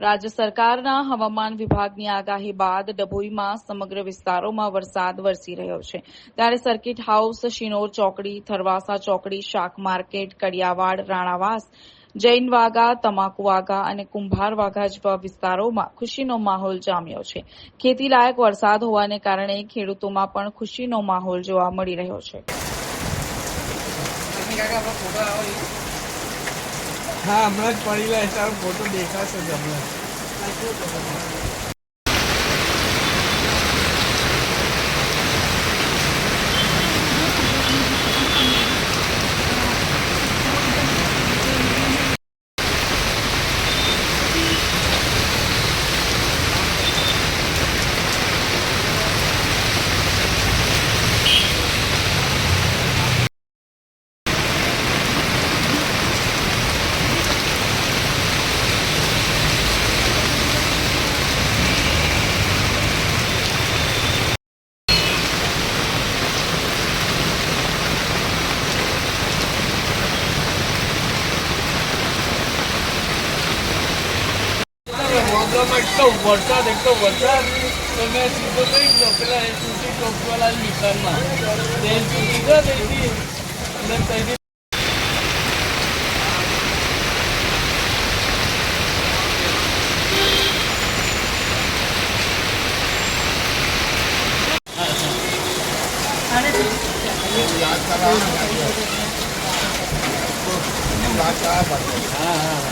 રાજ્ય સરકારના હવામાન વિભાગની આગાહી બાદ ડભોઈમાં સમગ્ર વિસ્તારોમાં વરસાદ વરસી રહ્યો છે. ત્યારે સર્કિટ હાઉસ, શિનોર ચોકડી, થરવાસા ચોકડી, શાક માર્કેટ, કડિયાવાડ, રાણાવાસ, જૈન વાગા, તમાકુ વાગા અને કુંભાર વાગા જેવા વિસ્તારોમાં ખુશીનો માહોલ જામ્યો છે. ખેતીલાયક વરસાદ હોવાને કારણે ખેડૂતોમાં પણ ખુશીનો માહોલ જોવા મળી રહ્યો છે. હા, હમણાં જ પડેલા તારો ફોટો દેખાશે તમને. વરસાદ એટલો વરસાદ તો મેં સીધો કહી દો પેલા સુટી ચોકવાળા વિસ્તારમાં સીધો તેથી હા